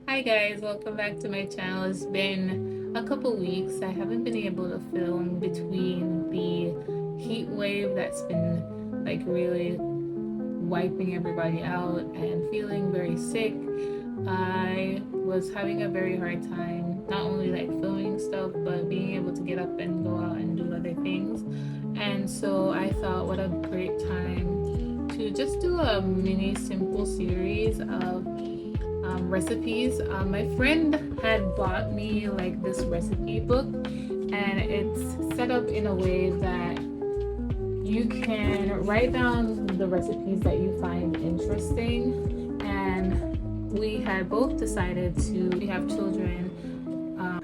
Hi guys, welcome back to my channel. It's been a couple weeks. I haven't been able to film between the heat wave that's been like really wiping everybody out and feeling very sick. I was having a very hard time not only like filming stuff but being able to get up and go out and do other things. And so I thought what a great time to just do a mini simple series of recipes. My friend had bought me like this recipe book, and it's set up in a way that you can write down the recipes that you find interesting. And we had both decided to, we have children,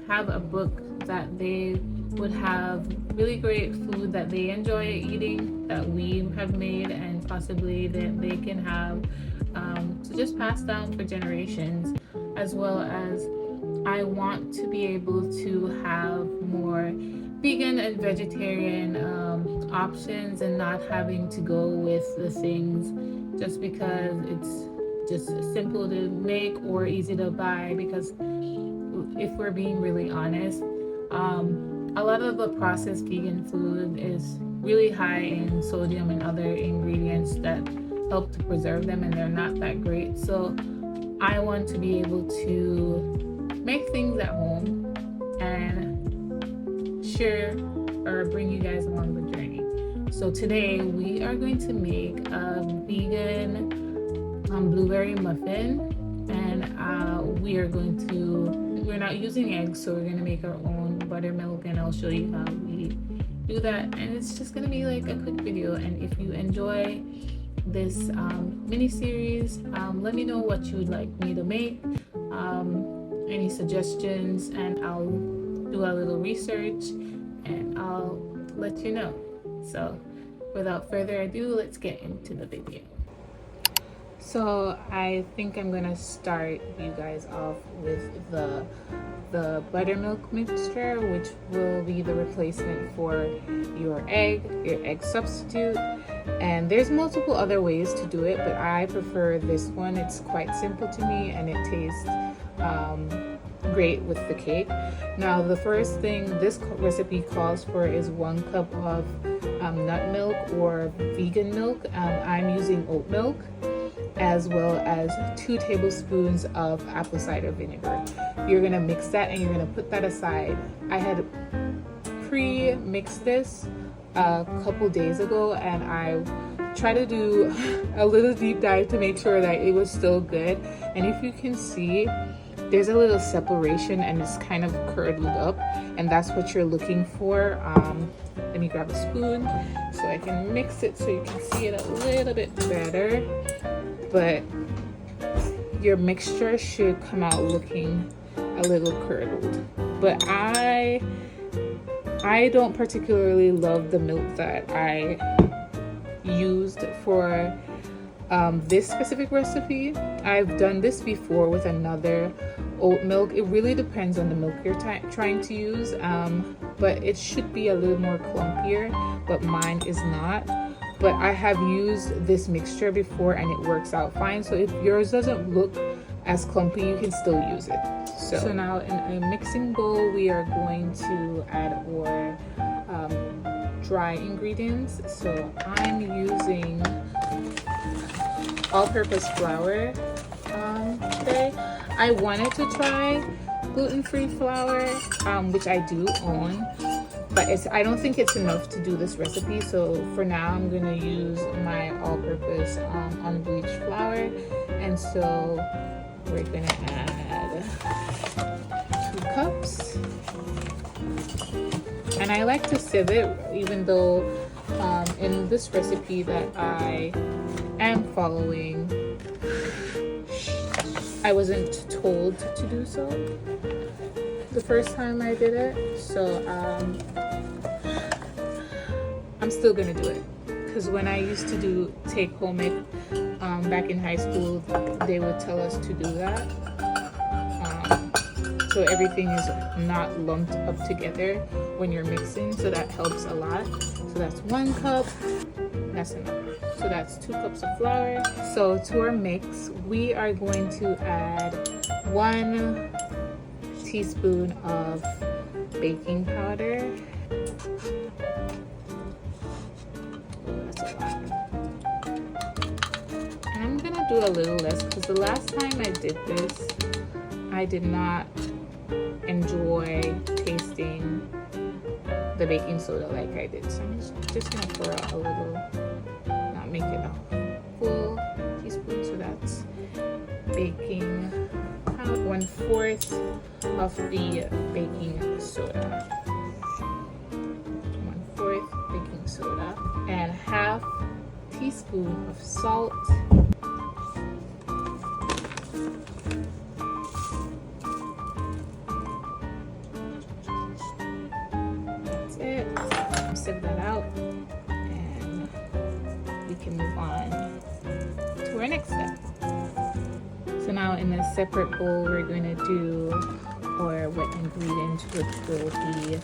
have a book that they would have really great food that they enjoy eating that we have made, and possibly that they can have to just pass down for generations, as well as I want to be able to have more vegan and vegetarian options and not having to go with the things just because it's just simple to make or easy to buy. Because if we're being really honest, a lot of the processed vegan food is really high in sodium and other ingredients that help to preserve them, and they're not that great. So I want to be able to make things at home and share or bring you guys along the journey. So today we are going to make a vegan blueberry muffin, and we're not using eggs, so we're going to make our own buttermilk, and I'll show you how we do that. And it's just going to be like a quick video. And if you enjoy this mini series, let me know what you would like me to make, any suggestions, and I'll do a little research and I'll let you know. So without further ado, let's get into the video. So I think I'm gonna start you guys off with the buttermilk mixture, which will be the replacement for your egg substitute. And there's multiple other ways to do it, but I prefer this one. It's quite simple to me, and it tastes great with the cake. Now, the first thing this recipe calls for is 1 cup of nut milk or vegan milk. I'm using oat milk, as well as 2 tablespoons of apple cider vinegar. You're gonna mix that and you're gonna put that aside. I had pre-mixed this a couple days ago, and I try to do a little deep dive to make sure that it was still good. And if you can see, there's a little separation and it's kind of curdled up, and that's what you're looking for. Let me grab a spoon so I can mix it so you can see it a little bit better. But your mixture should come out looking a little curdled. But I don't particularly love the milk that I used for this specific recipe. I've done this before with another oat milk. It really depends on the milk you're trying to use, but it should be a little more clumpier, but mine is not. But I have used this mixture before and it works out fine. So if yours doesn't look as clumpy, you can still use it. So now in a mixing bowl, we are going to add our dry ingredients. So I'm using all-purpose flour today. I wanted to try gluten-free flour, which I do own, but I don't think it's enough to do this recipe. So for now, I'm gonna use my all-purpose unbleached flour, and so we're gonna add 2 cups. And I like to sieve it, even though in this recipe that I am following, I wasn't told to do so the first time I did it. So I'm still gonna do it, because when I used to take home ec back in high school, they would tell us to do that, so everything is not lumped up together when you're mixing, so that helps a lot. So that's 1 cup, that's enough. So that's 2 cups of flour. So to our mix, we are going to add 1 teaspoon of baking powder. That's a lot. And I'm gonna do a little less because the last time I did this, I did not enjoy tasting the baking soda like I did. So I'm just gonna pour out a little, not make it a full teaspoon. So that's baking powder, 1/4 of the baking soda, 1/4 baking soda, and 1/2 teaspoon of salt. Sieve that out, and we can move on to our next step. So now in a separate bowl, we're going to do our wet ingredients, which will be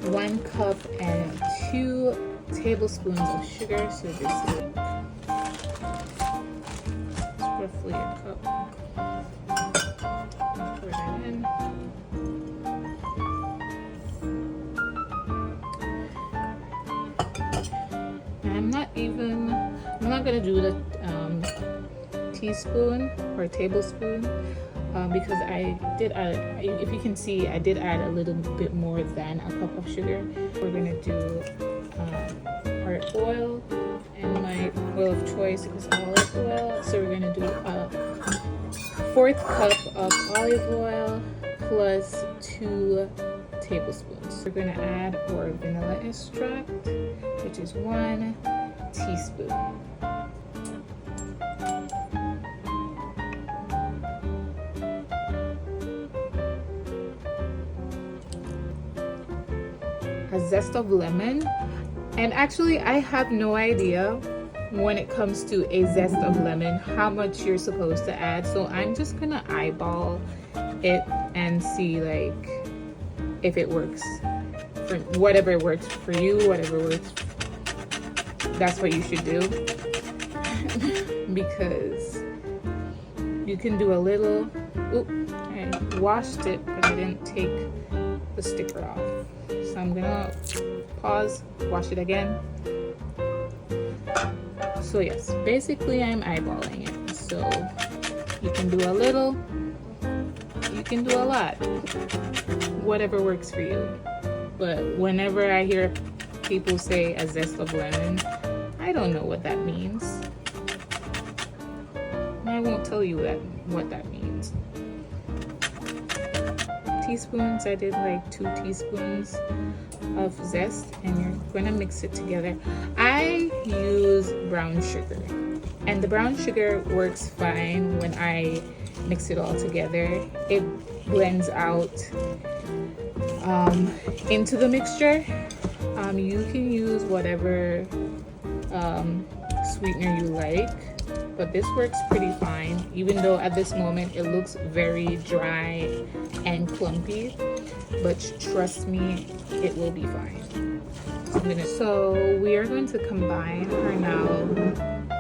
1 cup and 2 tablespoons of sugar. So this is roughly a cup. Pour that in. I'm not gonna do the teaspoon or tablespoon because I did add, if you can see, I did add a little bit more than a cup of sugar. We're gonna do our oil, and my oil of choice is olive oil. So we're gonna do a 1/4 cup of olive oil plus 2 tablespoons. We're gonna add our vanilla extract, which is 1 teaspoon. A zest of lemon, and actually I have no idea when it comes to a zest of lemon how much you're supposed to add, so I'm just gonna eyeball it and see like if it works for whatever works for you, whatever works, that's what you should do. Because you can do a little. Oop, I washed it but I didn't take the sticker off, so I'm gonna pause, wash it again. So yes, basically I'm eyeballing it, so you can do a little, you can do a lot, whatever works for you. But whenever I hear people say a zest of lemon, I don't know what that means. I won't tell you what that means. Teaspoons, I did like 2 teaspoons of zest, and you're gonna mix it together. I use brown sugar, and the brown sugar works fine when I mix it all together. It blends out into the mixture. You can use whatever sweetener you like, but this works pretty fine, even though at this moment it looks very dry and clumpy, but trust me, it will be fine. So we are going to combine our now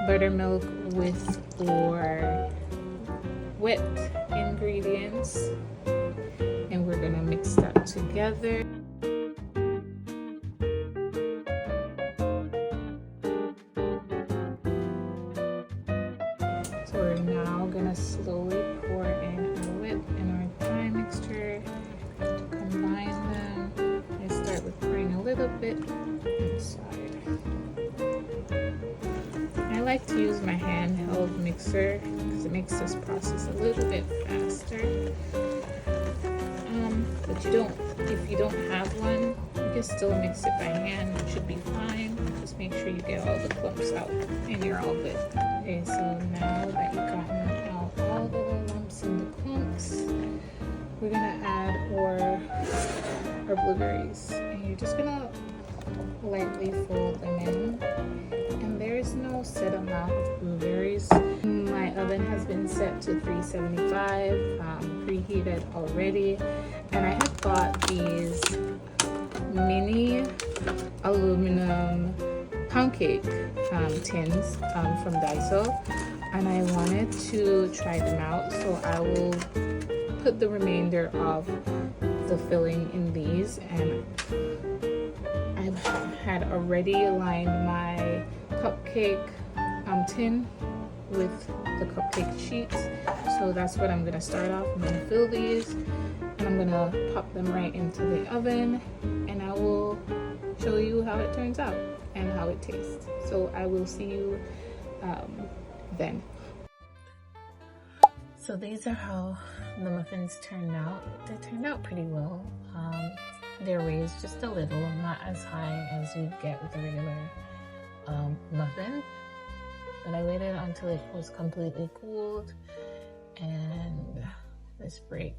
buttermilk with our wet ingredients, and we're gonna mix that together. So we're now gonna slowly pour in our whip and our dry mixture to combine them. I start with pouring a little bit inside. I like to use my handheld mixer because it makes this process a little bit faster. But if you don't have one, you can still mix it by hand. It should be fine. Just make sure you get all the clumps out and you're all good. Okay, so now that you've gotten out all the little lumps and the clumps, we're gonna add our blueberries. And you're just gonna lightly fold them in. And there's no set amount of blueberries. My oven has been set to 375, preheated already. And I have bought these mini aluminum pound cake tins from Daiso, and I wanted to try them out, so I will put the remainder of the filling in these, and I had already lined my cupcake tin with the cupcake sheets. So that's what I'm gonna start off. I'm gonna fill these and I'm gonna pop them right into the oven, and I will show you how it turns out and how it tastes. So I will see you then. So these are how the muffins turned out. They turned out pretty well. They're raised just a little, not as high as you'd get with a regular muffin. But I waited until it was completely cooled, and let's break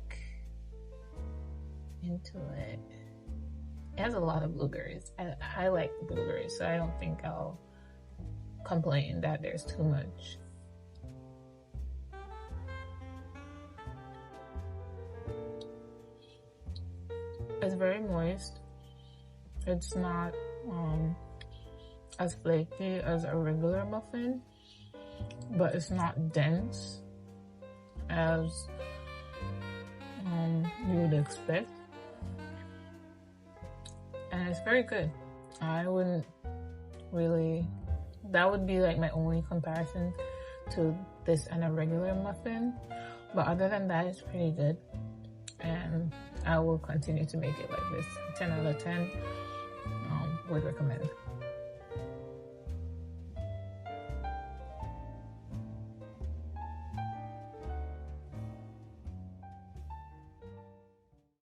into it. It has a lot of blueberries. I like blueberries, so I don't think I'll complain that there's too much. It's very moist. It's not as flaky as a regular muffin, but it's not dense as you would expect. And it's very good. I wouldn't really, that would be like my only comparison to this and a regular muffin. But other than that, it's pretty good. And I will continue to make it like this. 10 out of 10 would recommend.